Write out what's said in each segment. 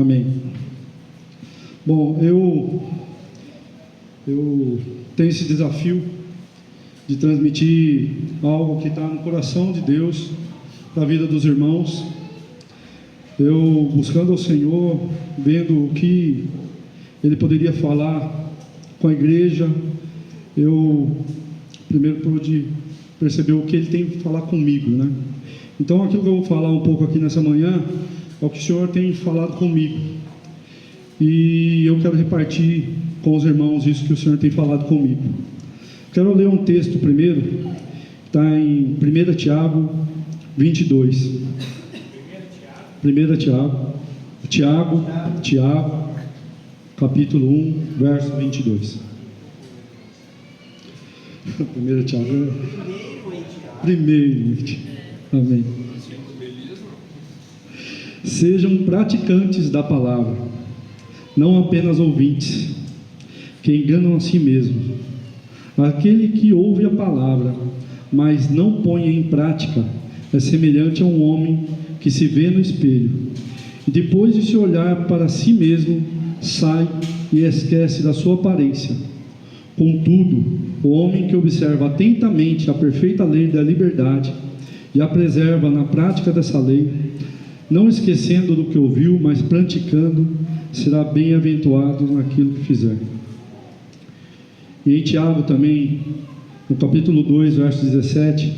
Amém. Bom, eu tenho esse desafio de transmitir algo que está no coração de Deus para a vida dos irmãos. Eu buscando ao Senhor, vendo o que Ele poderia falar com a igreja, eu primeiro pude perceber o que Ele tem que falar comigo, né? Então aquilo que eu vou falar um pouco aqui nessa manhã é o que o Senhor tem falado comigo, e eu quero repartir com os irmãos isso que o Senhor tem falado comigo. Quero ler um texto primeiro, está em 1 Tiago 22. 1 Tiago, capítulo 1, verso 22. 1 Tiago, primeiro. Amém. Sejam praticantes da palavra, não apenas ouvintes, que enganam a si mesmos. Aquele que ouve a palavra, mas não põe em prática, é semelhante a um homem que se vê no espelho, e depois de se olhar para si mesmo, sai e esquece da sua aparência. Contudo, o homem que observa atentamente a perfeita lei da liberdade e a preserva na prática dessa lei, não esquecendo do que ouviu, mas praticando, será bem-aventurado naquilo que fizer. E em Tiago também, no capítulo 2, verso 17,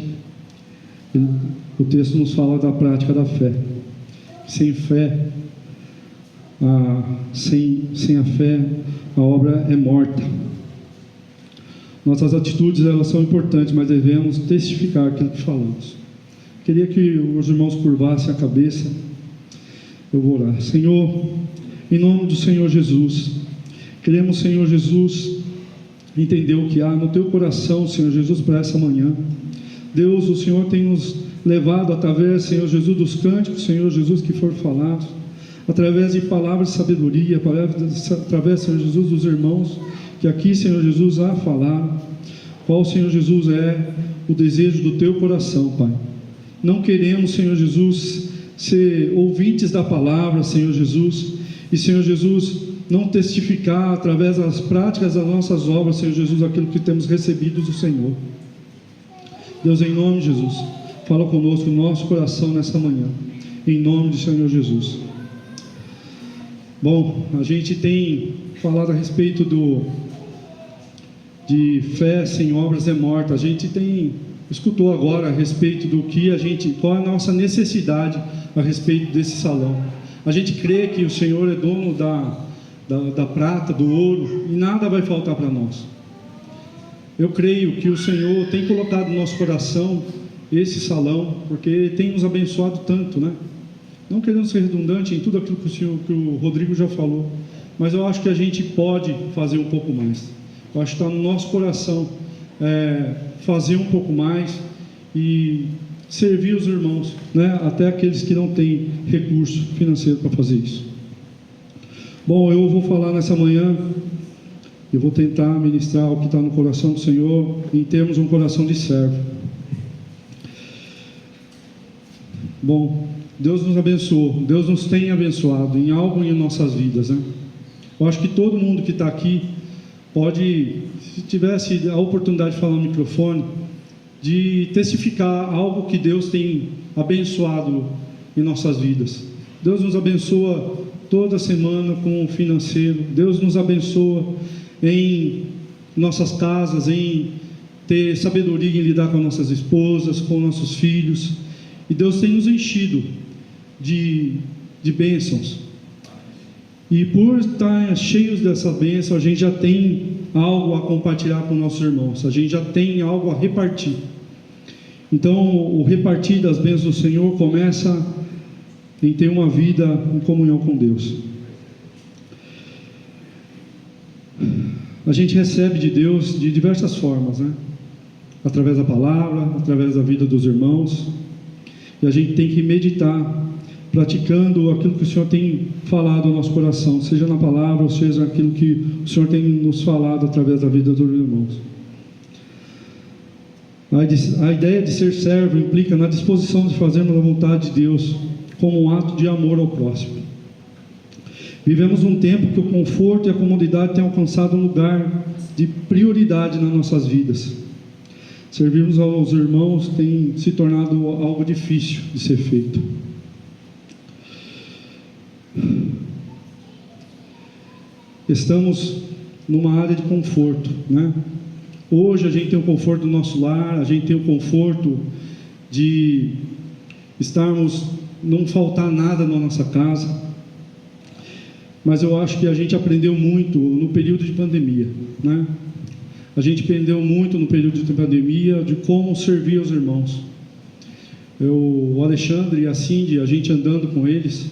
o texto nos fala da prática da fé. Sem fé, sem a fé, a obra é morta. Nossas atitudes, elas são importantes, mas devemos testificar aquilo que falamos. Queria que os irmãos curvassem a cabeça. Eu vou orar. Senhor, em nome do Senhor Jesus, queremos, Senhor Jesus, entender o que há no Teu coração, Senhor Jesus, para essa manhã. Deus, o Senhor tem nos levado através, Senhor Jesus, dos cânticos, Senhor Jesus, que foram falados, através de palavras de sabedoria, através, Senhor Jesus, dos irmãos que aqui, Senhor Jesus, há falado. Qual, Senhor Jesus, é o desejo do Teu coração, Pai. Não queremos, Senhor Jesus, ser ouvintes da palavra, Senhor Jesus, e, Senhor Jesus, não testificar através das práticas das nossas obras, Senhor Jesus, aquilo que temos recebido do Senhor. Deus, em nome de Jesus, fala conosco no nosso coração nessa manhã, em nome do Senhor Jesus. Bom, a gente tem falado a respeito de fé sem obras é morta. A gente escutou agora a respeito do que qual é a nossa necessidade a respeito desse salão. A gente crê que o Senhor é dono da prata, do ouro, e nada vai faltar para nós. Eu creio que o Senhor tem colocado no nosso coração esse salão, porque tem nos abençoado tanto, né? Não querendo ser redundante em tudo aquilo que o Rodrigo já falou, mas eu acho que a gente pode fazer um pouco mais. Eu acho que está no nosso coração fazer um pouco mais e servir os irmãos, né? Até aqueles que não têm recurso financeiro para fazer isso. Bom, eu vou falar nessa manhã, eu vou tentar ministrar o que está no coração do Senhor, em termos de um coração de servo. Bom, Deus nos abençoou, Deus nos tem abençoado em algo em nossas vidas, né? Eu acho que todo mundo que está aqui pode, se tivesse a oportunidade de falar no microfone, de testificar algo que Deus tem abençoado em nossas vidas. Deus nos abençoa toda semana com o financeiro, Deus nos abençoa em nossas casas, em ter sabedoria em lidar com nossas esposas, com nossos filhos, e Deus tem nos enchido de bênçãos, e por estar cheios dessa bênção, a gente já tem algo a compartilhar com nossos irmãos, a gente já tem algo a repartir. Então o repartir das bênçãos do Senhor começa em ter uma vida em comunhão com Deus. A gente recebe de Deus de diversas formas, né? Através da palavra, através da vida dos irmãos, e a gente tem que meditar, praticando aquilo que o Senhor tem falado ao nosso coração, seja na palavra, ou seja aquilo que o Senhor tem nos falado através da vida dos irmãos. A ideia de ser servo implica na disposição de fazermos a vontade de Deus como um ato de amor ao próximo. Vivemos um tempo que o conforto e a comodidade têm alcançado um lugar de prioridade nas nossas vidas. Servirmos aos irmãos tem se tornado algo difícil de ser feito. Estamos numa área de conforto, né? Hoje a gente tem o conforto do nosso lar, a gente tem o conforto de estarmos, não faltar nada na nossa casa. Mas eu acho que a gente aprendeu muito no período de pandemia, né? A gente aprendeu muito no período de pandemia de como servir os irmãos. O Alexandre e a Cindy, a gente andando com eles,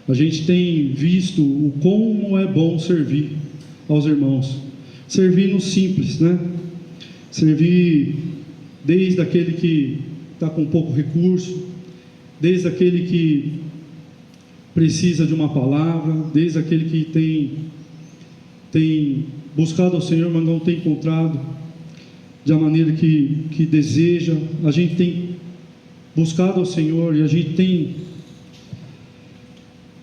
a gente tem visto o como é bom servir aos irmãos. Servir no simples, né? Servir desde aquele que está com pouco recurso, desde aquele que precisa de uma palavra, desde aquele que tem buscado ao Senhor, mas não tem encontrado da maneira que deseja. A gente tem buscado ao Senhor e a gente tem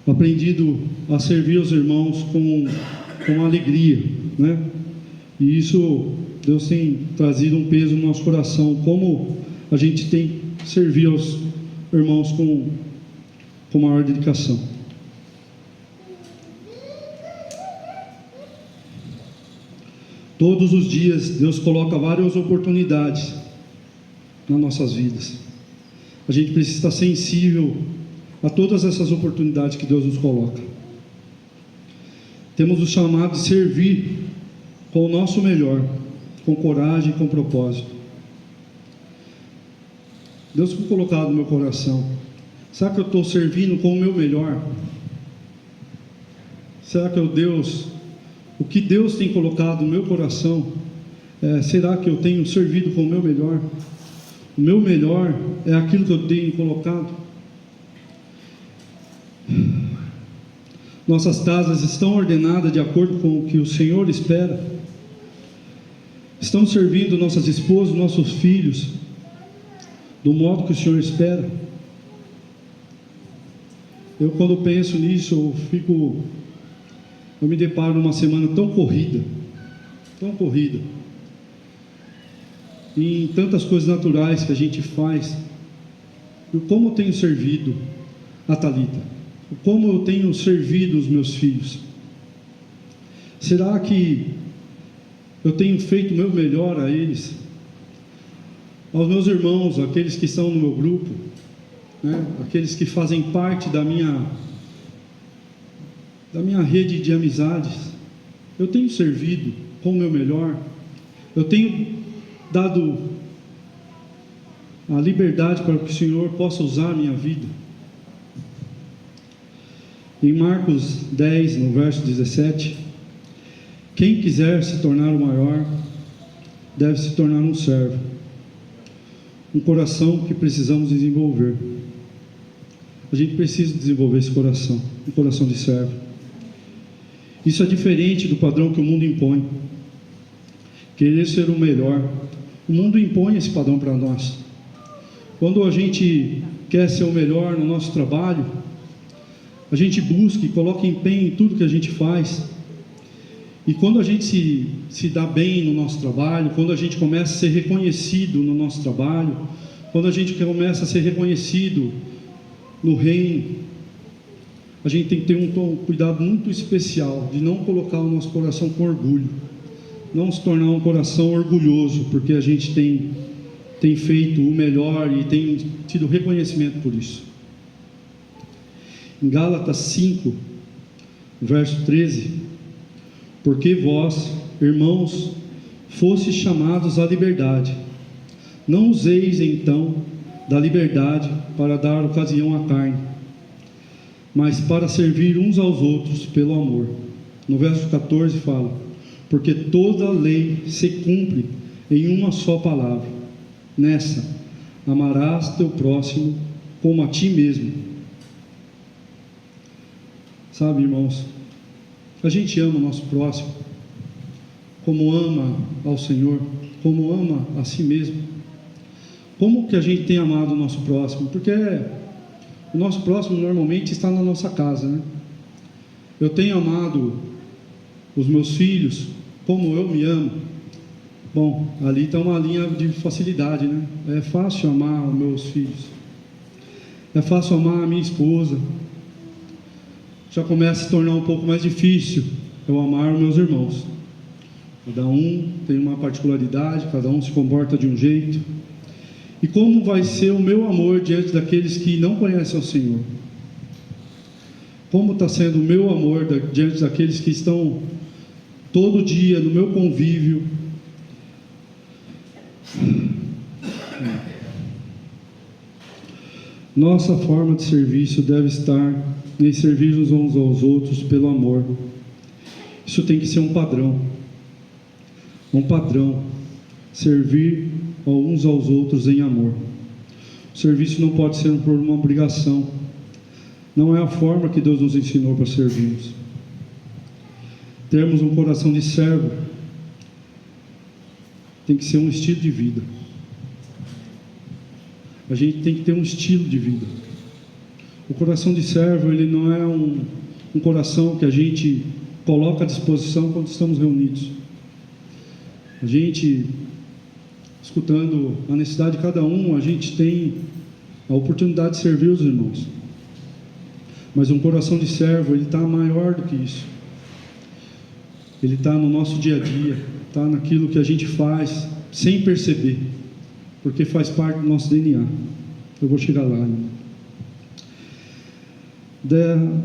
aprendido a servir os irmãos com alegria, né? E isso, Deus tem trazido um peso no nosso coração, como a gente tem servido aos irmãos com maior dedicação. Todos os dias Deus coloca várias oportunidades nas nossas vidas. A gente precisa estar sensível a todas essas oportunidades que Deus nos coloca. Temos o chamado de servir com o nosso melhor, com coragem e com propósito. Deus tem colocado no meu coração. Será que eu estou servindo com o meu melhor? Será que o que Deus tem colocado no meu coração, será que eu tenho servido com o meu melhor? O meu melhor é aquilo que eu tenho colocado. Nossas casas estão ordenadas de acordo com o que o Senhor espera? Estamos servindo nossas esposas, nossos filhos, do modo que o Senhor espera? Eu, quando penso nisso, eu me deparo numa semana tão corrida, em tantas coisas naturais que a gente faz. E como eu tenho servido a Thalita, como eu tenho servido os meus filhos. Será que eu tenho feito o meu melhor a eles? Aos meus irmãos, aqueles que estão no meu grupo, né? Aqueles que fazem parte da minha rede de amizades, eu tenho servido com o meu melhor? Eu tenho dado a liberdade para que o Senhor possa usar a minha vida? Em Marcos 10, no verso 17, quem quiser se tornar o maior, deve se tornar um servo. Um coração que precisamos desenvolver. A gente precisa desenvolver esse coração, um coração de servo. Isso é diferente do padrão que o mundo impõe. Querer ser o melhor. O mundo impõe esse padrão para nós. Quando a gente quer ser o melhor no nosso trabalho, a gente busca e coloca empenho em tudo que a gente faz. E quando a gente se dá bem no nosso trabalho, quando a gente começa a ser reconhecido no nosso trabalho, quando a gente começa a ser reconhecido no reino, a gente tem que ter um cuidado muito especial de não colocar o nosso coração com orgulho, não se tornar um coração orgulhoso, porque a gente tem feito o melhor e tem tido reconhecimento por isso. Em Gálatas 5, verso 13, porque vós, irmãos, fostes chamados à liberdade, não useis então da liberdade para dar ocasião à carne, mas para servir uns aos outros pelo amor. No verso 14 fala, porque toda a lei se cumpre em uma só palavra, nessa, amarás teu próximo como a ti mesmo. Sabe, irmãos, a gente ama o nosso próximo como ama ao Senhor, como ama a si mesmo. Como que a gente tem amado o nosso próximo? Porque o nosso próximo normalmente está na nossa casa, né? eu tenho amado os meus filhos como eu me amo. Bom, ali está uma linha de facilidade, né? É fácil amar os meus filhos, é fácil amar a minha esposa. Já começa a se tornar um pouco mais difícil eu amar os meus irmãos. Cada um tem uma particularidade, cada um se comporta de um jeito. E como vai ser o meu amor diante daqueles que não conhecem o Senhor? Como está sendo o meu amor diante daqueles que estão todo dia no meu convívio? Nossa forma de serviço deve estar em servir uns aos outros pelo amor. Isso tem que ser um padrão. Um padrão. Servir uns aos outros em amor. O serviço não pode ser por uma obrigação. Não é a forma que Deus nos ensinou para servirmos. Termos um coração de servo tem que ser um estilo de vida. A gente tem que ter um estilo de vida. O coração de servo, ele não é um coração que a gente coloca à disposição quando estamos reunidos. A gente, escutando a necessidade de cada um, a gente tem a oportunidade de servir os irmãos. Mas um coração de servo, ele está maior do que isso. Ele está no nosso dia a dia, está naquilo que a gente faz sem perceber, porque faz parte do nosso DNA. Eu vou chegar lá, né?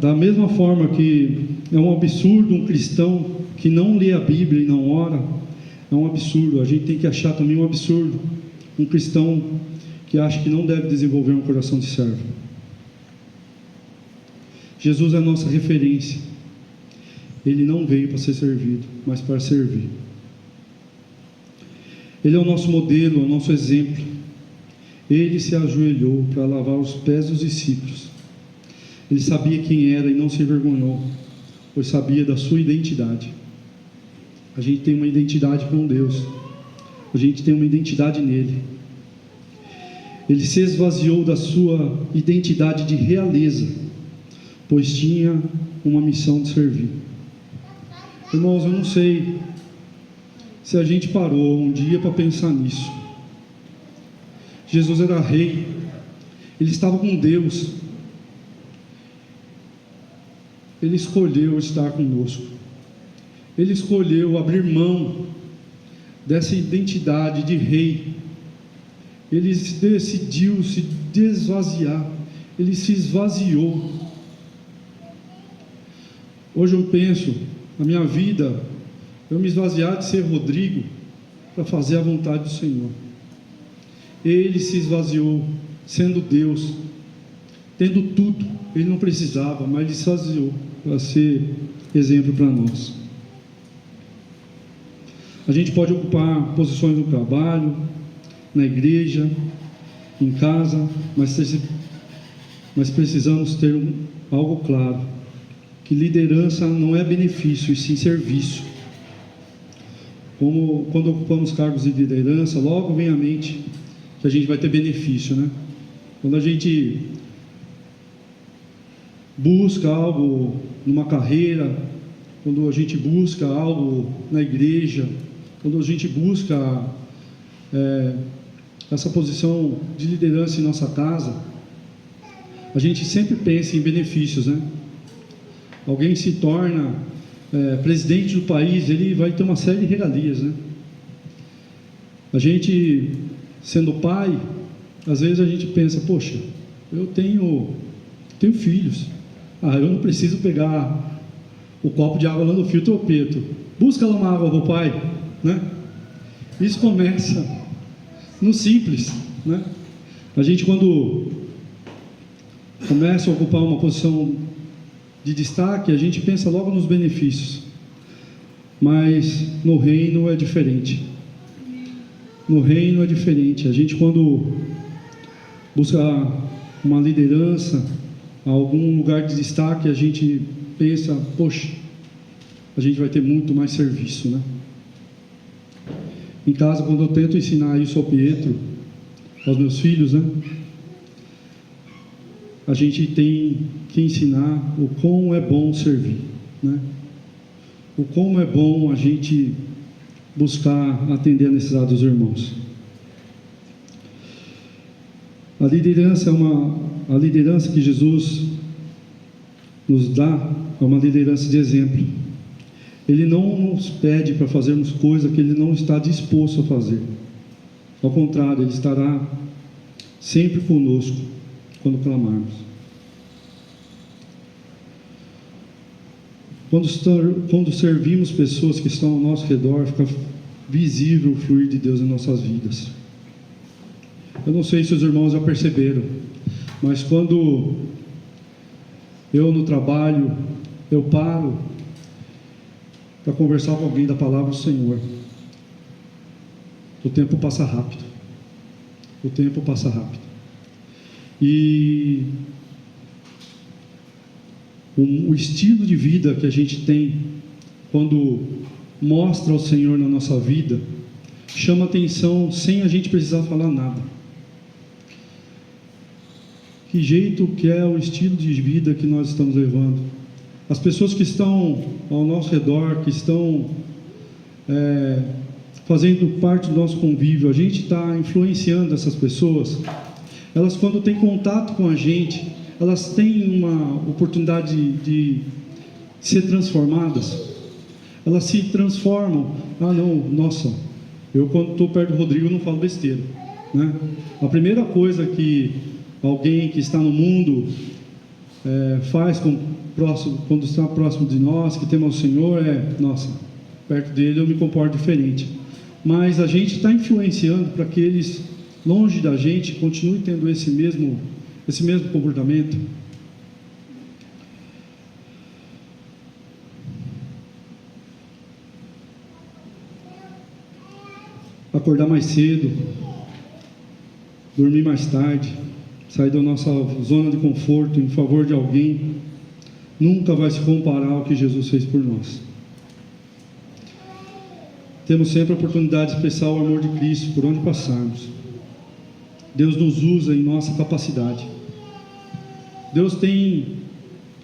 Da mesma forma que é um absurdo um cristão que não lê a Bíblia e não ora, é um absurdo. A gente tem que achar também um absurdo um cristão que acha que não deve desenvolver um coração de servo. Jesus é a nossa referência. Ele não veio para ser servido, mas para servir. Ele é o nosso modelo, é o nosso exemplo. Ele se ajoelhou para lavar os pés dos discípulos. Ele sabia quem era e não se envergonhou, pois sabia da sua identidade. A gente tem uma identidade com Deus. A gente tem uma identidade nele. Ele se esvaziou da sua identidade de realeza, pois tinha uma missão de servir. Irmãos, eu não sei se a gente parou um dia para pensar nisso. Jesus era rei, ele estava com Deus, ele escolheu estar conosco, ele escolheu abrir mão dessa identidade de rei, ele decidiu se esvaziar, ele se esvaziou. Hoje eu penso, na minha vida, eu me esvaziar de ser Rodrigo para fazer a vontade do Senhor. Ele se esvaziou, sendo Deus, tendo tudo, ele não precisava, mas ele se esvaziou para ser exemplo para nós. A gente pode ocupar posições no trabalho, na igreja, em casa, mas precisamos ter algo claro, que liderança não é benefício, e sim serviço. Como quando ocupamos cargos de liderança, logo vem à mente que a gente vai ter benefício, né? Quando a gente busca algo numa carreira, quando a gente busca algo na igreja, quando a gente busca essa posição de liderança em nossa casa, a gente sempre pensa em benefícios, né? Alguém se torna presidente do país, ele vai ter uma série de regalias, né? A gente, sendo pai, às vezes a gente pensa, poxa, eu tenho filhos, eu não preciso pegar o copo de água lá no fio tropeto, busca lá uma água para o pai, né? Isso começa no simples, né? A gente, quando começa a ocupar uma posição de destaque, a gente pensa logo nos benefícios, mas no reino é diferente. No reino é diferente. A gente, quando busca uma liderança, algum lugar de destaque, a gente pensa, poxa, a gente vai ter muito mais serviço, né? Em casa, quando eu tento ensinar isso ao Pietro, aos meus filhos, né? A gente tem que ensinar o quão é bom servir. né? O como é bom a gente buscar atender a necessidade dos irmãos. A liderança que Jesus nos dá é uma liderança de exemplo. Ele não nos pede para fazermos coisas que Ele não está disposto a fazer. Ao contrário, Ele estará sempre conosco quando clamarmos. Quando servimos pessoas que estão ao nosso redor, fica visível o fluir de Deus em nossas vidas. Eu não sei se os irmãos já perceberam, mas quando eu no trabalho, eu paro para conversar com alguém da palavra do Senhor, o tempo passa rápido. O tempo passa rápido. E o estilo de vida que a gente tem, quando mostra o Senhor na nossa vida, chama atenção sem a gente precisar falar nada. Que jeito que é o estilo de vida que nós estamos levando? As pessoas que estão ao nosso redor, que estão fazendo parte do nosso convívio, a gente está influenciando essas pessoas. Elas, quando têm contato com a gente, elas têm uma oportunidade de ser transformadas. Elas se transformam. Ah, não, nossa, eu quando estou perto do Rodrigo não falo besteira, né? A primeira coisa que alguém que está no mundo faz quando está próximo de nós, que temos o Senhor, nossa, perto dele eu me comporto diferente. Mas a gente está influenciando para que eles, longe da gente, continuem tendo esse mesmo comportamento. Acordar mais cedo, dormir mais tarde, sair da nossa zona de conforto em favor de alguém, nunca vai se comparar ao que Jesus fez por nós. Temos sempre a oportunidade de expressar o amor de Cristo por onde passarmos. Deus nos usa em nossa capacidade. Deus tem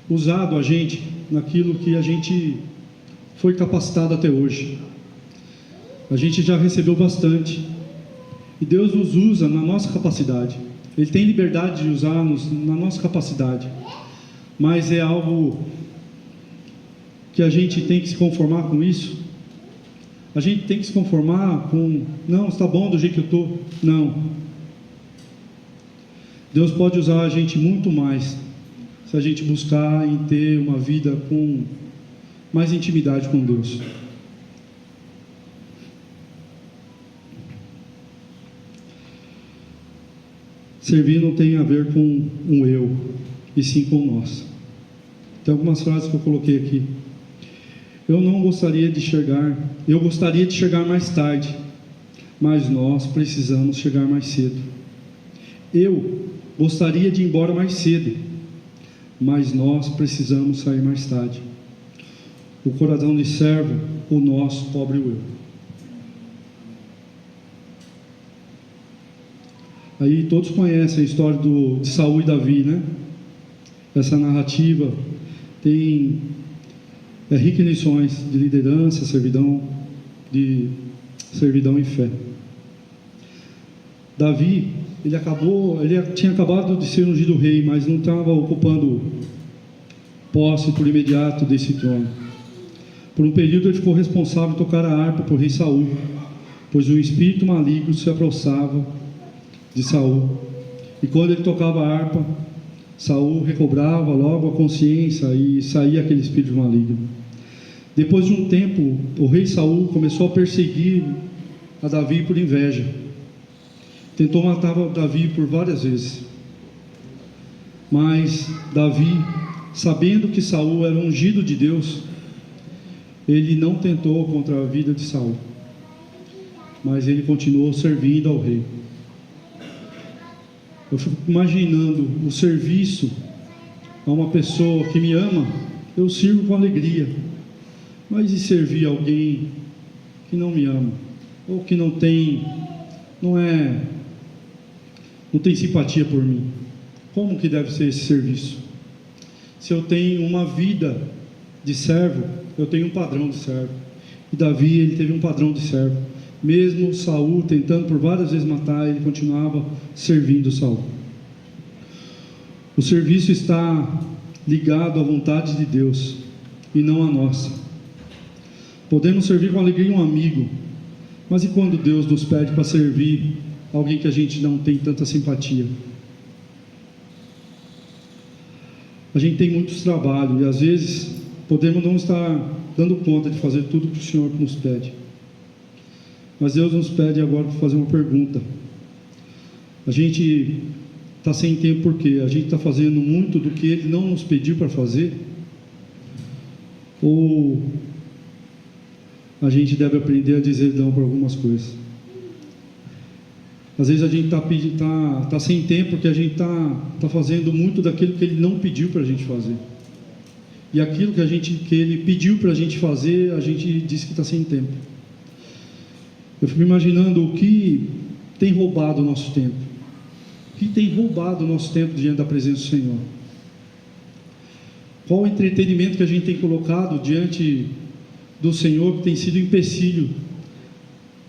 usado a gente naquilo que a gente foi capacitado até hoje. A gente já recebeu bastante. E Deus nos usa na nossa capacidade. Ele tem liberdade de usar-nos na nossa capacidade. Mas é algo que a gente tem que se conformar com isso. A gente tem que se conformar com, não, está bom do jeito que eu estou. Não. Deus pode usar a gente muito mais se a gente buscar em ter uma vida com mais intimidade com Deus. Servir não tem a ver com um eu, e sim com nós. Tem algumas frases que eu coloquei aqui. Eu gostaria de chegar mais tarde, mas nós precisamos chegar mais cedo. Eu gostaria de ir embora mais cedo, mas nós precisamos sair mais tarde. O coração de servo, o nosso cobre o eu. Aí todos conhecem a história de Saul e Davi, né? Essa narrativa é rica em lições de liderança, servidão e fé. Davi, ele tinha acabado de ser ungido rei, mas não estava ocupando posse por imediato desse trono. Por um período ele ficou responsável de tocar a harpa para o rei Saul, pois um espírito maligno se aproximava de Saul. E quando ele tocava a harpa, Saul recobrava logo a consciência e saía aquele espírito maligno. Depois de um tempo, o rei Saul começou a perseguir a Davi por inveja. Tentou matar Davi por várias vezes. Mas Davi, sabendo que Saul era ungido de Deus, ele não tentou contra a vida de Saul, mas ele continuou servindo ao rei. Eu fico imaginando o serviço a uma pessoa que me ama, eu sirvo com alegria. Mas e servir alguém que não me ama, ou que não tem simpatia por mim? Como que deve ser esse serviço? Se eu tenho uma vida de servo, eu tenho um padrão de servo. E Davi, ele teve um padrão de servo. Mesmo Saul tentando por várias vezes matar, ele continuava servindo Saul. O serviço está ligado à vontade de Deus e não à nossa. Podemos servir com alegria um amigo, mas e quando Deus nos pede para servir alguém que a gente não tem tanta simpatia? A gente tem muitos trabalhos e às vezes podemos não estar dando conta de fazer tudo que o Senhor nos pede. Mas Deus nos pede agora para fazer uma pergunta. A gente está sem tempo porque a gente está fazendo muito do que Ele não nos pediu para fazer? Ou a gente deve aprender a dizer não para algumas coisas? Às vezes a gente está sem tempo porque a gente está fazendo muito daquilo que Ele não pediu para a gente fazer. E aquilo que Ele pediu para a gente fazer, a gente diz que está sem tempo. Eu fico imaginando o que tem roubado o nosso tempo. O que tem roubado o nosso tempo diante da presença do Senhor? Qual o entretenimento que a gente tem colocado diante do Senhor que tem sido empecilho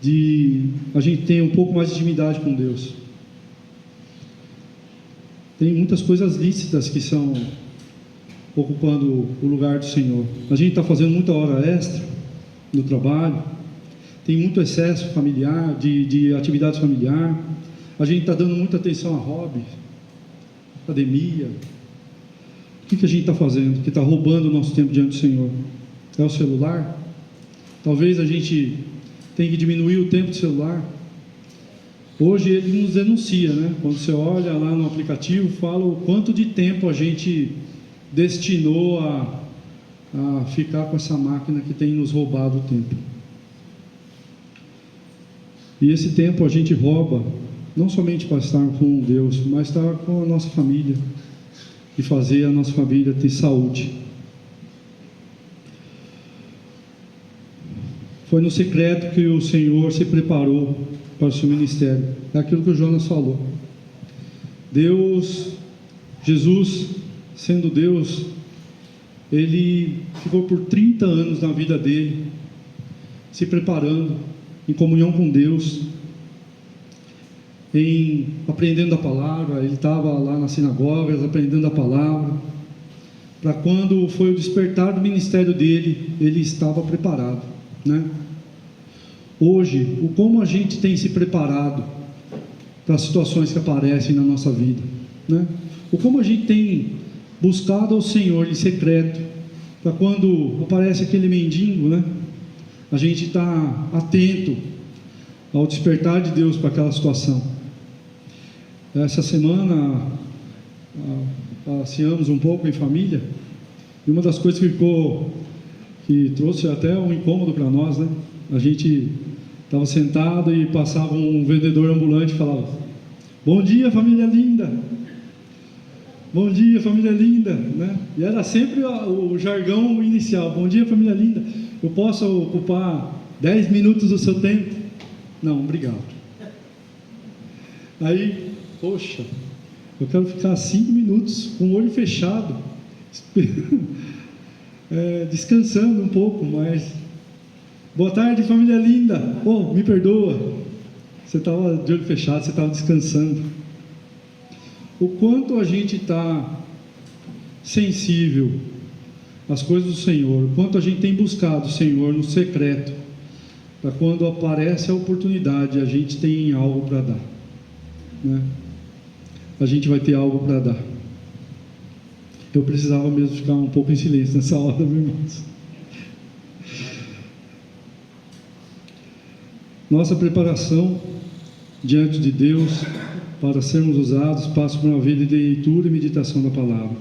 de a gente ter um pouco mais de intimidade com Deus? Tem muitas coisas lícitas que estão ocupando o lugar do Senhor. A gente está fazendo muita hora extra no trabalho, tem muito excesso familiar, de atividades familiares. A gente está dando muita atenção a hobby, academia. O que a gente está fazendo que está roubando o nosso tempo diante do Senhor? É o celular? Talvez a gente tenha que diminuir o tempo do celular. Hoje ele nos denuncia, né? Quando você olha lá no aplicativo, fala o quanto de tempo a gente destinou a ficar com essa máquina que tem nos roubado o tempo. E esse tempo a gente rouba não somente para estar com Deus, mas estar com a nossa família e fazer a nossa família ter saúde. Foi no secreto que o Senhor se preparou para o seu ministério. É aquilo que o Jonas falou. Deus, Jesus, sendo Deus, Ele ficou por 30 anos na vida dele, se preparando, em comunhão com Deus, aprendendo a palavra. Ele estava lá nas sinagogas, aprendendo a palavra, para quando foi o despertar do ministério dele, ele estava preparado, né? Hoje, como a gente tem se preparado para as situações que aparecem na nossa vida, né? Como a gente tem buscado ao Senhor em secreto, para quando aparece aquele mendigo, né? A gente está atento ao despertar de Deus para aquela situação. Essa semana passeamos um pouco em família, e uma das coisas que trouxe até um incômodo para nós, né? A gente estava sentado e passava um vendedor ambulante e falava: "Bom dia, família linda! Bom dia, família linda", né? E era sempre o jargão inicial: "Bom dia, família linda. Eu posso ocupar 10 minutos do seu tempo?" "Não, obrigado." Aí, poxa, eu quero ficar 5 minutos com o olho fechado, descansando um pouco, mas... "Boa tarde, família linda. Oh, me perdoa. Você estava de olho fechado, você estava descansando." O quanto a gente está sensível às coisas do Senhor, o quanto a gente tem buscado o Senhor no secreto, para quando aparece a oportunidade, a gente tem algo para dar, né? A gente vai ter algo para dar. Eu precisava mesmo ficar um pouco em silêncio nessa hora, meus irmãos. Nossa preparação diante de Deus para sermos usados passa por uma vida de leitura e meditação da palavra.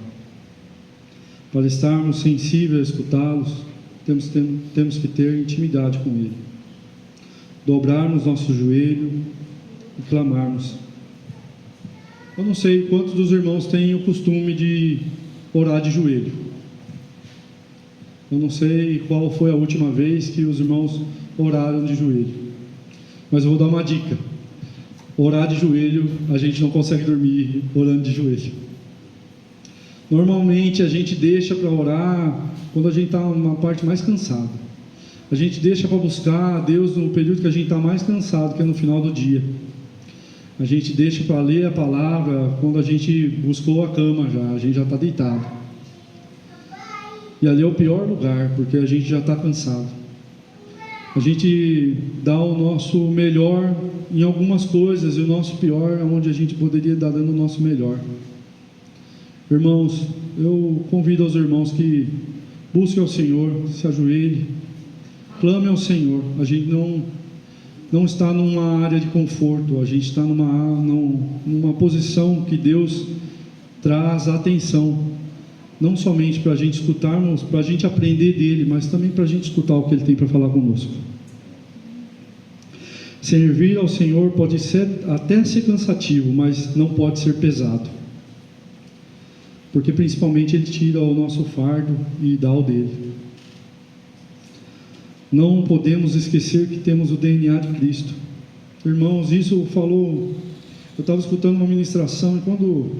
Para estarmos sensíveis a escutá-los, temos que ter intimidade com Ele, dobrarmos nosso joelho e clamarmos. Eu não sei quantos dos irmãos têm o costume de orar de joelho. Eu não sei qual foi a última vez que os irmãos oraram de joelho, mas eu vou dar uma dica: orar de joelho, a gente não consegue dormir orando de joelho. Normalmente a gente deixa para orar quando a gente está numa parte mais cansada. A gente deixa para buscar a Deus no período que a gente está mais cansado, que é no final do dia. A gente deixa para ler a palavra quando a gente buscou a cama já, a gente já está deitado. E ali é o pior lugar, porque a gente já está cansado. A gente dá o nosso melhor em algumas coisas e o nosso pior é onde a gente poderia estar dando o nosso melhor. Irmãos, eu convido aos irmãos que busquem ao Senhor, se ajoelhem, clame ao Senhor. A gente não está numa área de conforto, a gente está numa posição que Deus traz atenção, não somente para a gente escutarmos, para a gente aprender dele, mas também para a gente escutar o que ele tem para falar conosco. Servir ao Senhor pode até ser cansativo, mas não pode ser pesado, porque principalmente ele tira o nosso fardo e dá o dele. Não podemos esquecer que temos o DNA de Cristo. Irmãos, isso falou, eu estava escutando uma ministração, e quando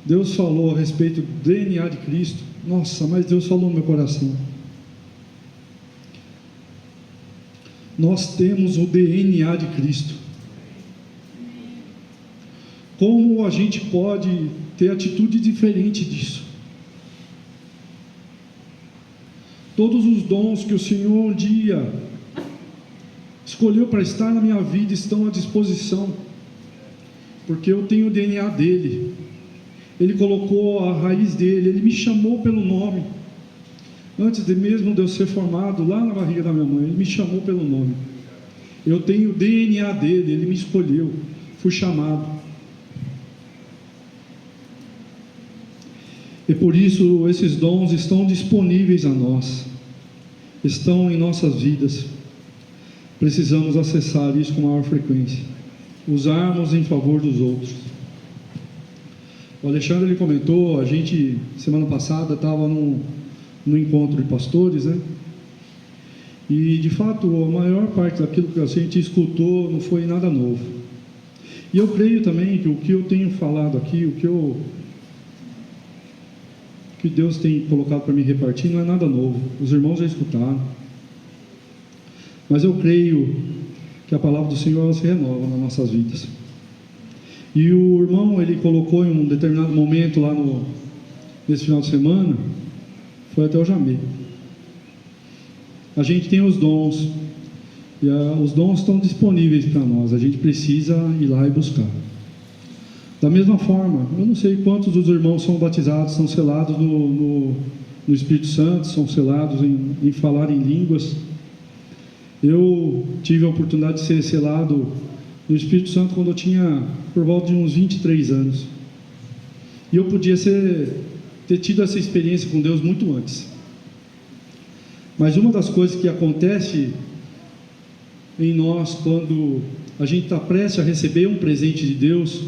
Deus falou a respeito do DNA de Cristo, nossa, mas Deus falou no meu coração. Nós temos o DNA de Cristo. Como a gente pode ter atitude diferente disso? Todos os dons que o Senhor um dia escolheu para estar na minha vida estão à disposição, porque eu tenho o DNA dele. Ele colocou a raiz dele, ele me chamou pelo nome. Antes de mesmo de eu ser formado lá na barriga da minha mãe, ele me chamou pelo nome. Eu tenho o DNA dele, ele me escolheu, fui chamado. E por isso esses dons estão disponíveis a nós, estão em nossas vidas. Precisamos acessar isso com maior frequência, usarmos em favor dos outros. O Alexandre ele comentou, a gente semana passada estava no encontro de pastores, né? E de fato a maior parte daquilo que a gente escutou não foi nada novo. E eu creio também que o que eu tenho falado aqui, o que Deus tem colocado para me repartir não é nada novo, os irmãos já escutaram, mas eu creio que a palavra do Senhor ela se renova nas nossas vidas. E o irmão ele colocou em um determinado momento lá nesse final de semana, foi até o Jamê, a gente tem os dons, e os dons estão disponíveis para nós, a gente precisa ir lá e buscar. Da mesma forma, eu não sei quantos dos irmãos são batizados, são selados no Espírito Santo, são selados em falar em línguas. Eu tive a oportunidade de ser selado no Espírito Santo quando eu tinha por volta de uns 23 anos. E eu podia ter tido essa experiência com Deus muito antes. Mas uma das coisas que acontece em nós quando a gente está prestes a receber um presente de Deus,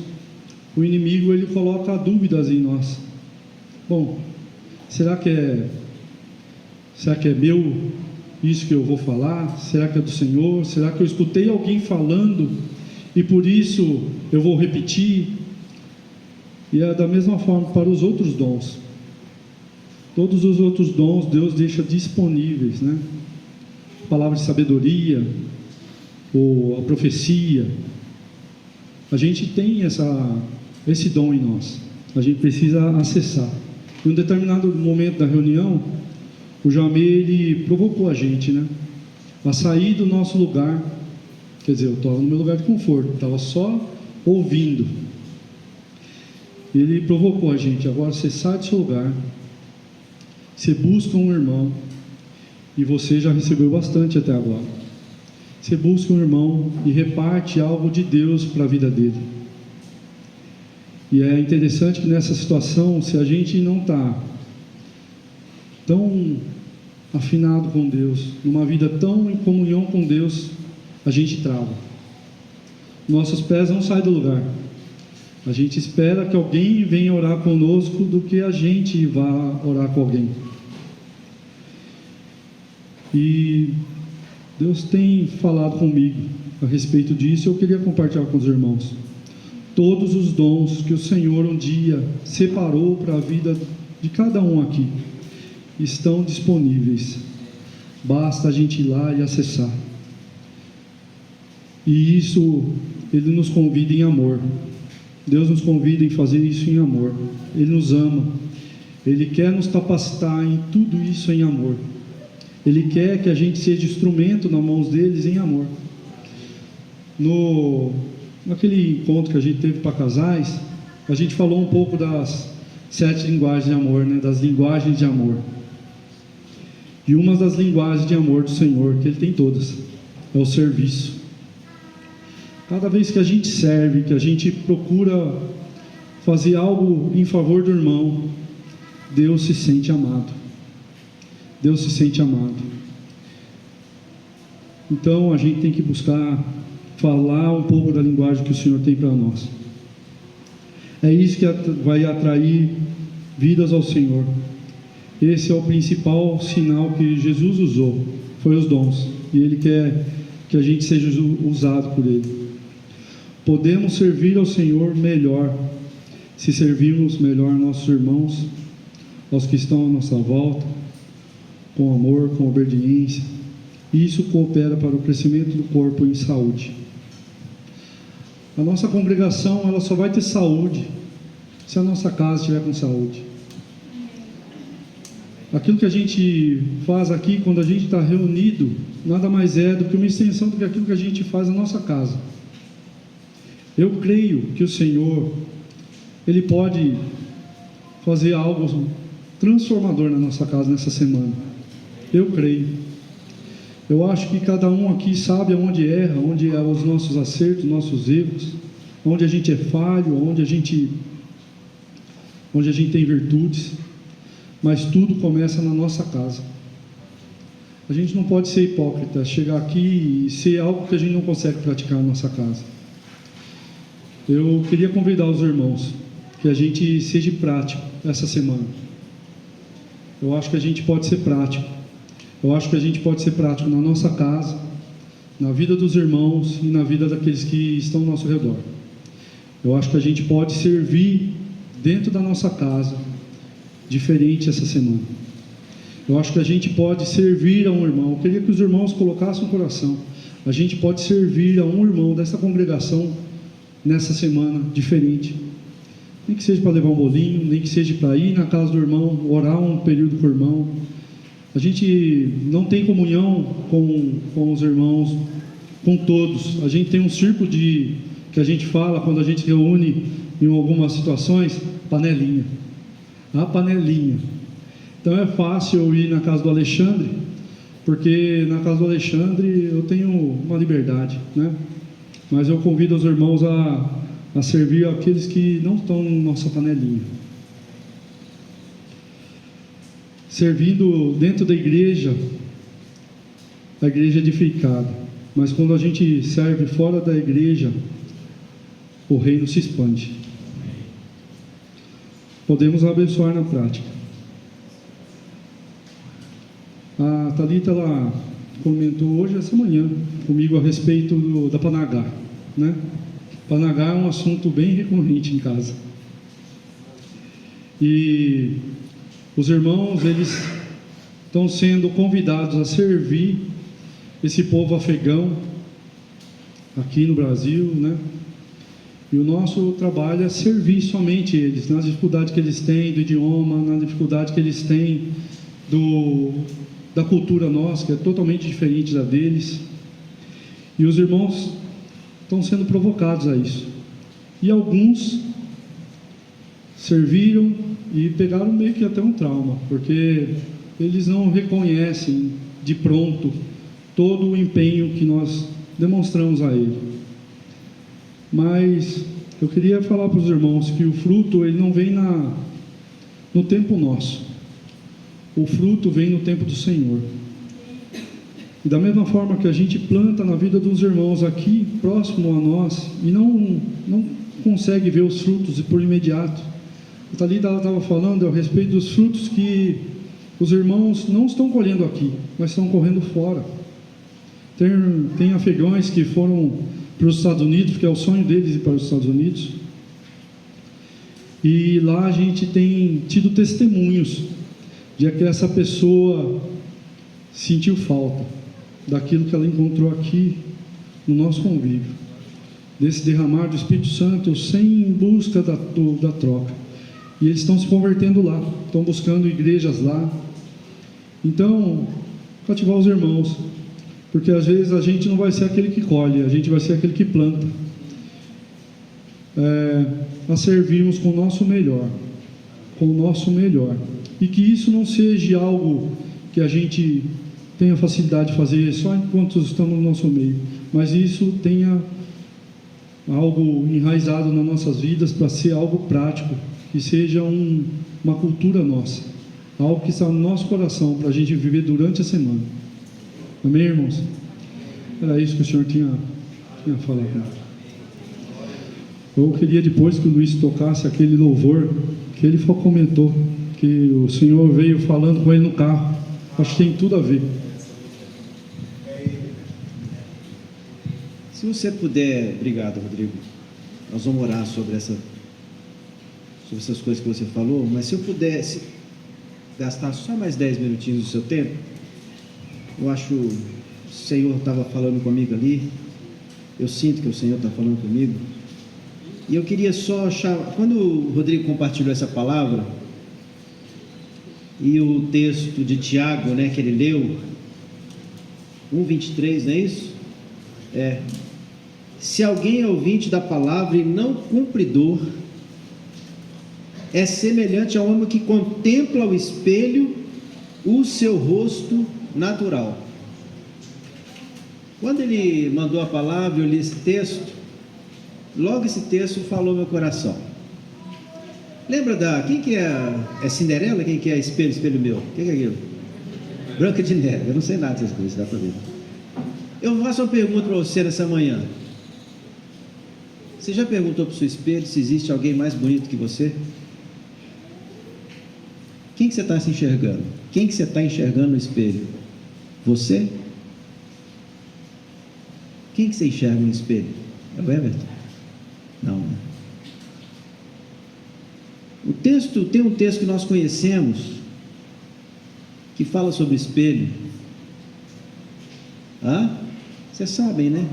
o inimigo ele coloca dúvidas em nós. Bom, será que é meu isso que eu vou falar? Será que é do Senhor? Será que eu escutei alguém falando e por isso eu vou repetir? E é da mesma forma para os outros dons. Todos os outros dons Deus deixa disponíveis, né? A palavra de sabedoria, ou a profecia. A gente tem esse dom em nós, a gente precisa acessar. Em um determinado momento da reunião, o Jamê ele provocou a gente, né, a sair do nosso lugar. Quer dizer, eu estava no meu lugar de conforto, estava só ouvindo. Ele provocou a gente: agora você sai do seu lugar, você busca um irmão, e você já recebeu bastante até agora. Você busca um irmão e reparte algo de Deus para a vida dele. E é interessante que nessa situação, se a gente não está tão afinado com Deus, numa vida tão em comunhão com Deus, a gente trava. Nossos pés não saem do lugar. A gente espera que alguém venha orar conosco do que a gente vá orar com alguém. E Deus tem falado comigo a respeito disso, e eu queria compartilhar com os irmãos. Todos os dons que o Senhor um dia separou para a vida de cada um aqui, estão disponíveis. Basta a gente ir lá e acessar. E isso, Ele nos convida em amor. Deus nos convida em fazer isso em amor. Ele nos ama. Ele quer nos capacitar em tudo isso em amor. Ele quer que a gente seja instrumento nas mãos deles em amor. Naquele encontro que a gente teve para casais, a gente falou um pouco das 7 linguagens de amor, né? Das linguagens de amor. E uma das linguagens de amor do Senhor, que Ele tem todas, é o serviço. Cada vez que a gente serve, que a gente procura fazer algo em favor do irmão, Deus se sente amado. Deus se sente amado. Então a gente tem que buscar falar um pouco da linguagem que o Senhor tem para nós. É isso que vai atrair vidas ao Senhor. Esse é o principal sinal que Jesus usou, foi os dons. E Ele quer que a gente seja usado por Ele. Podemos servir ao Senhor melhor se servirmos melhor nossos irmãos, aos que estão à nossa volta, com amor, com obediência. Isso coopera para o crescimento do corpo em saúde. A nossa congregação, ela só vai ter saúde se a nossa casa estiver com saúde. Aquilo que a gente faz aqui, quando a gente está reunido, nada mais é do que uma extensão do que aquilo que a gente faz na nossa casa. Eu creio que o Senhor, Ele pode fazer algo transformador na nossa casa nessa semana. Eu creio. Eu acho que cada um aqui sabe aonde erra, onde é os nossos acertos, nossos erros, onde a gente é falho, onde a gente tem virtudes. Mas tudo começa na nossa casa. A gente não pode ser hipócrita, chegar aqui e ser algo que a gente não consegue praticar na nossa casa. Eu queria convidar os irmãos que a gente seja prático essa semana. Eu acho que a gente pode ser prático. Eu acho que a gente pode ser prático na nossa casa, na vida dos irmãos e na vida daqueles que estão ao nosso redor. Eu acho que a gente pode servir dentro da nossa casa diferente essa semana. Eu acho que a gente pode servir a um irmão. Eu queria que os irmãos colocassem no coração. A gente pode servir a um irmão dessa congregação nessa semana diferente. Nem que seja para levar um bolinho, nem que seja para ir na casa do irmão, orar um período com o irmão. A gente não tem comunhão com os irmãos, com todos. A gente tem um círculo que a gente fala quando a gente reúne em algumas situações, panelinha. A panelinha. Então é fácil eu ir na casa do Alexandre, porque na casa do Alexandre eu tenho uma liberdade, né? Mas eu convido os irmãos a servir aqueles que não estão na nossa panelinha. Servindo dentro da igreja, a igreja é edificada. Mas quando a gente serve fora da igreja, o reino se expande. Podemos abençoar na prática. A Thalita, ela comentou hoje, essa manhã, comigo a respeito da Panagá, né? Panagá é um assunto bem recorrente em casa. E os irmãos, eles estão sendo convidados a servir esse povo afegão aqui no Brasil, né? E o nosso trabalho é servir somente eles, nas dificuldades que eles têm do idioma, na dificuldade que eles têm da cultura nossa, que é totalmente diferente da deles. E os irmãos estão sendo provocados a isso. E alguns serviram e pegaram meio que até um trauma, porque eles não reconhecem de pronto todo o empenho que nós demonstramos a ele. Mas eu queria falar para os irmãos que o fruto, ele não vem no tempo nosso. O fruto vem no tempo do Senhor. E da mesma forma que a gente planta na vida dos irmãos aqui, próximo a nós, e não consegue ver os frutos por imediato. A Thalita estava falando a respeito dos frutos que os irmãos não estão colhendo aqui, mas estão correndo fora. Tem afegãos que foram para os Estados Unidos, porque é o sonho deles ir para os Estados Unidos. E lá a gente tem tido testemunhos de que essa pessoa sentiu falta daquilo que ela encontrou aqui no nosso convívio, desse derramar do Espírito Santo sem busca da troca. E eles estão se convertendo lá, estão buscando igrejas lá. Então, cativar os irmãos, porque às vezes a gente não vai ser aquele que colhe, a gente vai ser aquele que planta. Nós servimos com o nosso melhor, e que isso não seja algo que a gente tenha facilidade de fazer só enquanto estamos no nosso meio, mas isso tenha algo enraizado nas nossas vidas para ser algo prático, que seja uma cultura nossa, algo que está no nosso coração para a gente viver durante a semana. Amém, irmãos? Era isso que o Senhor tinha falado. Eu queria depois que o Luiz tocasse aquele louvor que ele comentou, que o Senhor veio falando com ele no carro. Acho que tem tudo a ver. Se você puder, obrigado, Rodrigo. Nós vamos orar sobre essas coisas que você falou, mas se eu pudesse gastar só mais 10 minutinhos do seu tempo, eu acho o Senhor estava falando comigo ali, eu sinto que o Senhor está falando comigo, e eu queria só achar, quando o Rodrigo compartilhou essa palavra, e o texto de Tiago, né, que ele leu, 1:23, não é isso? Se alguém é ouvinte da palavra e não cumpridor, é semelhante ao homem que contempla ao espelho o seu rosto natural. Quando ele mandou a palavra, eu li esse texto, logo esse texto falou meu coração. Lembra quem que é Cinderela? Quem que é espelho, espelho meu? Quem que é aquilo? Branca de Neve. Eu não sei nada dessas coisas, dá para ver. Eu faço uma pergunta para você nessa manhã. Você já perguntou para o seu espelho se existe alguém mais bonito que você? Quem que você está se enxergando? Quem que você está enxergando no espelho? Você? Quem que você enxerga no espelho? É o Everton? Não, né? Tem um texto que nós conhecemos que fala sobre espelho. Vocês sabem, né?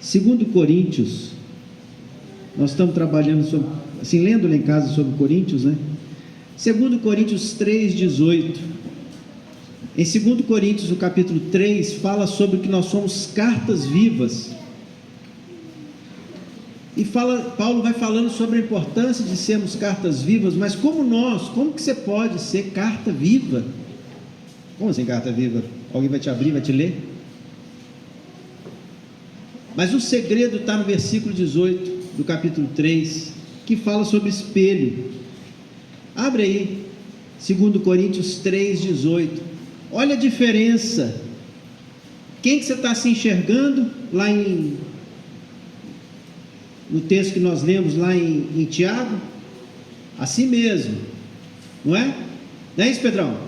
2 Coríntios, nós estamos trabalhando sobre, assim, lendo lá em casa sobre Coríntios, né? 2 Coríntios 3:18. Em 2 Coríntios, no capítulo 3, fala sobre que nós somos cartas vivas. E Paulo vai falando sobre a importância de sermos cartas vivas, mas como que você pode ser carta viva? Como assim carta viva? Alguém vai te abrir, vai te ler? Mas o segredo está no versículo 18 do capítulo 3, que fala sobre espelho. Abre aí, 2 Coríntios 3:18. Olha a diferença. Quem que você está se enxergando lá no texto que nós lemos lá em Tiago? Assim mesmo, não é? Não é isso, Pedrão?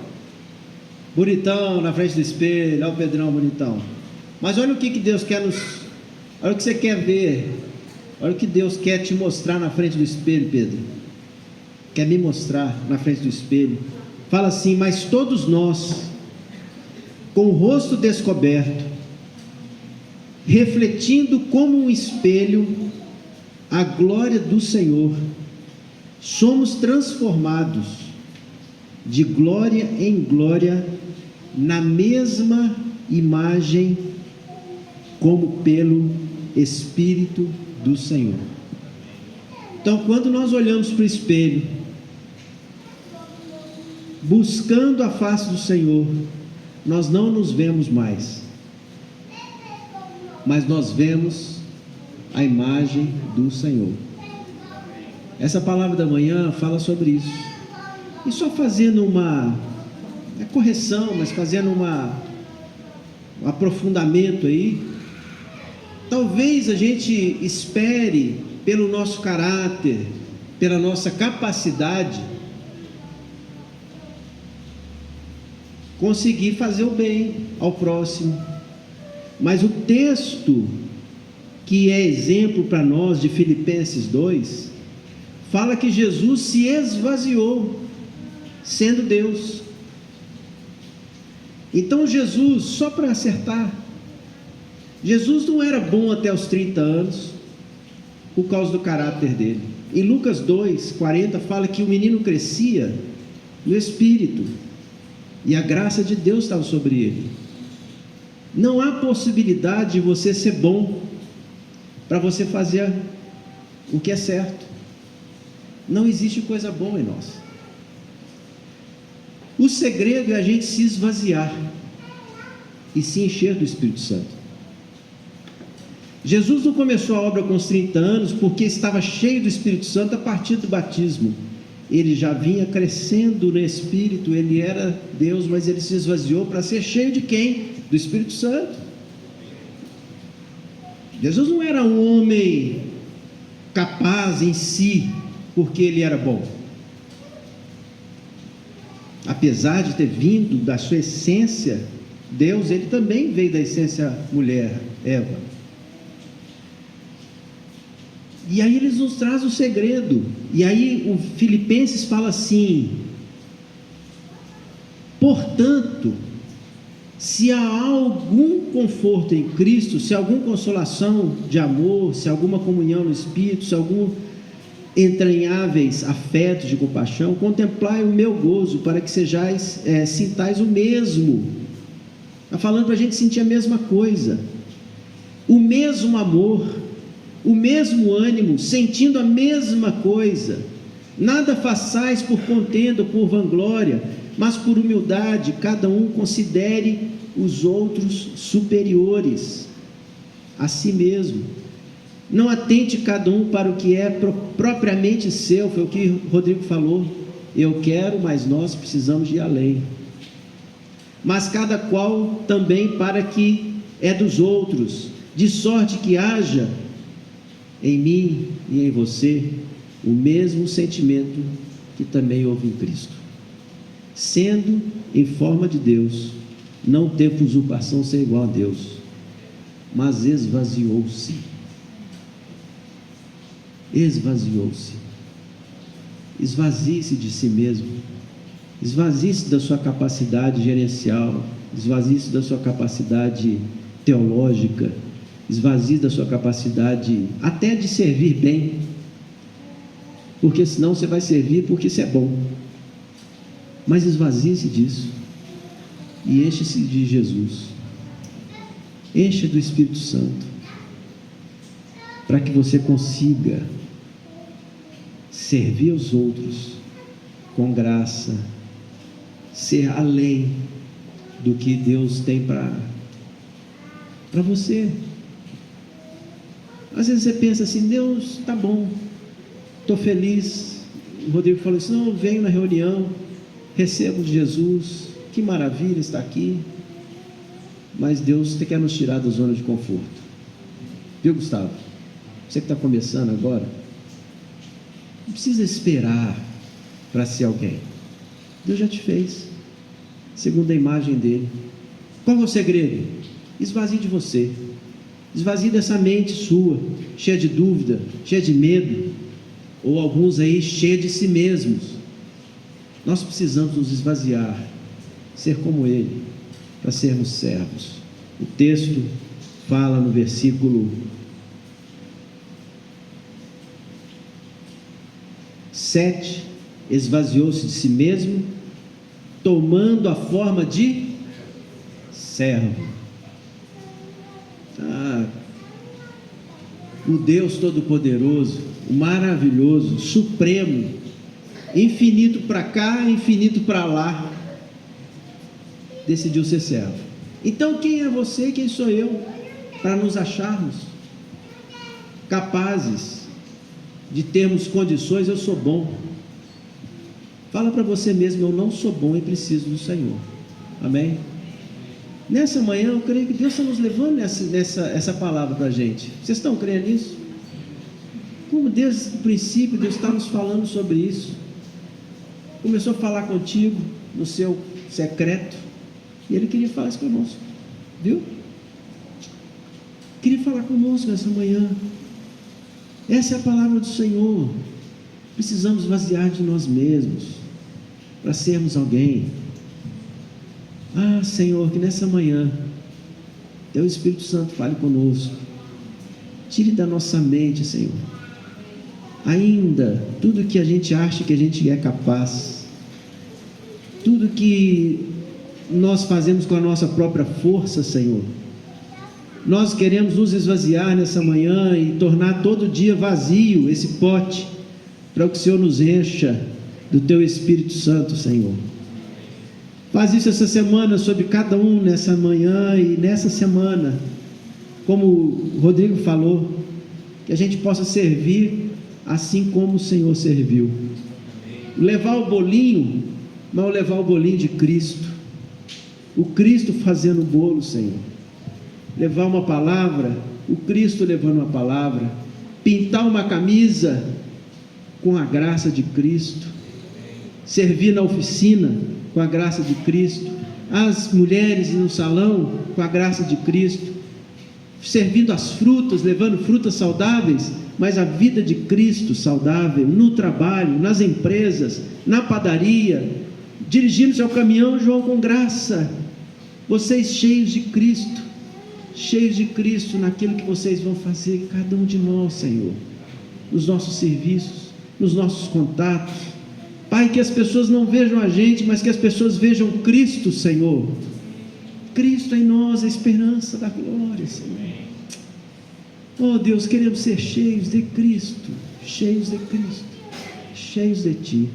Bonitão na frente do espelho, olha o Pedrão bonitão. Mas olha o que Deus quer olha o que você quer ver, olha o que Deus quer te mostrar na frente do espelho, Pedro. Quer me mostrar na frente do espelho. Fala assim: mas todos nós, com o rosto descoberto, refletindo como um espelho a glória do Senhor, somos transformados de glória em glória na mesma imagem, como pelo Espírito do Senhor. Então, quando nós olhamos para o espelho, buscando a face do Senhor, nós não nos vemos mais, mas nós vemos a imagem do Senhor. Essa palavra da manhã fala sobre isso. E só fazendo uma correção, mas fazendo um aprofundamento aí, talvez a gente espere pelo nosso caráter, pela nossa capacidade, conseguir fazer o bem ao próximo. Mas o texto que é exemplo para nós, de Filipenses 2, fala que Jesus se esvaziou. sendo Deus. Então Jesus, só para acertar, Jesus não era bom até os 30 anos, por causa do caráter dele. Em Lucas 2:40 fala que o menino crescia no Espírito, e a graça de Deus estava sobre ele. Não há possibilidade de você ser bom, para você fazer o que é certo. Não existe coisa boa em nós. O segredo é a gente se esvaziar, e se encher do Espírito Santo. Jesus não começou a obra com os 30 anos, porque estava cheio do Espírito Santo a partir do batismo. Ele já vinha crescendo no Espírito, ele era Deus, mas ele se esvaziou para ser cheio de quem? Do Espírito Santo. Jesus não era um homem capaz em si, porque ele era bom. Apesar de ter vindo da sua essência, Deus, ele também veio da essência mulher, Eva. E aí eles nos trazem o segredo. E aí o Filipenses fala assim: portanto, se há algum conforto em Cristo, se há alguma consolação de amor, se há alguma comunhão no Espírito, se há algum entranháveis afetos de compaixão, contemplai o meu gozo, para que sejais, sintais o mesmo. Está falando para a gente sentir a mesma coisa, o mesmo amor, o mesmo ânimo, sentindo a mesma coisa. Nada façais por contenda ou por vanglória, mas por humildade, cada um considere os outros superiores a si mesmo. Não atente cada um para o que é propriamente seu. Foi o que o Rodrigo falou. Eu quero, mas nós precisamos de ir além. Mas cada qual também para que é dos outros, de sorte que haja em mim e em você o mesmo sentimento que também houve em Cristo. Sendo em forma de Deus, não teve usurpação ser igual a Deus, mas esvaziou-se. Esvazie-se de si mesmo, esvazie-se da sua capacidade gerencial, esvazie-se da sua capacidade teológica, esvazie da sua capacidade até de servir bem, porque senão você vai servir porque isso é bom. Mas esvazie-se disso e enche-se de Jesus, enche do Espírito Santo, para que você consiga servir aos outros com graça, ser além do que Deus tem para você. Às vezes você pensa assim: Deus, tá bom, estou feliz. O Rodrigo falou assim: não, eu venho na reunião, recebo de Jesus, que maravilha estar aqui. Mas Deus quer nos tirar da zona de conforto, viu, Gustavo? Você que está começando agora, não precisa esperar para ser alguém. Deus já te fez, segundo a imagem dele. Qual é o segredo? Esvazie de você, esvazie dessa mente sua, cheia de dúvida, cheia de medo, ou alguns aí cheia de si mesmos. Nós precisamos nos esvaziar, ser como ele, para sermos servos. O texto fala no versículo 7, esvaziou-se de si mesmo, tomando a forma de servo. O Deus Todo-Poderoso, o maravilhoso, supremo, infinito para cá, infinito para lá, decidiu ser servo. Então quem é você e quem sou eu para nos acharmos capazes de termos condições? Eu sou bom. Fala para você mesmo: eu não sou bom e preciso do Senhor. Amém? Nessa manhã eu creio que Deus está nos levando essa palavra para a gente. Vocês estão crendo nisso? Como desde o princípio Deus está nos falando sobre isso. Começou a falar contigo no seu secreto, e Ele queria falar isso conosco, viu? Queria falar conosco nessa manhã. Essa é a palavra do Senhor. Precisamos esvaziar de nós mesmos, para sermos alguém. Ah, Senhor, que nessa manhã Teu Espírito Santo fale conosco. Tire da nossa mente, Senhor, ainda tudo que a gente acha que a gente é capaz, tudo que nós fazemos com a nossa própria força, Senhor. Nós queremos nos esvaziar nessa manhã e tornar todo dia vazio esse pote, para que o Senhor nos encha do Teu Espírito Santo, Senhor. Faz isso essa semana sobre cada um, nessa manhã e nessa semana, como o Rodrigo falou, que a gente possa servir assim como o Senhor serviu. Levar o bolinho, mas levar o bolinho de Cristo, o Cristo fazendo o bolo, Senhor. Levar uma palavra, o Cristo levando uma palavra. Pintar uma camisa com a graça de Cristo. Servir na oficina com a graça de Cristo. As mulheres no salão com a graça de Cristo. Servindo as frutas, levando frutas saudáveis, mas a vida de Cristo saudável, no trabalho, nas empresas, na padaria, dirigindo-se ao caminhão, João, com graça. Vocês cheios de Cristo naquilo que vocês vão fazer, cada um de nós, Senhor, nos nossos serviços, nos nossos contatos. Pai, que as pessoas não vejam a gente, mas que as pessoas vejam Cristo, Senhor. Cristo em nós, a esperança da glória, Senhor. Oh Deus, queremos ser cheios de Cristo, cheios de Cristo, cheios de Ti.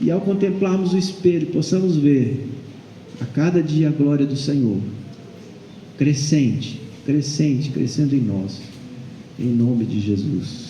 E ao contemplarmos o espelho, possamos ver a cada dia a glória do Senhor, crescente, crescendo em nós, em nome de Jesus.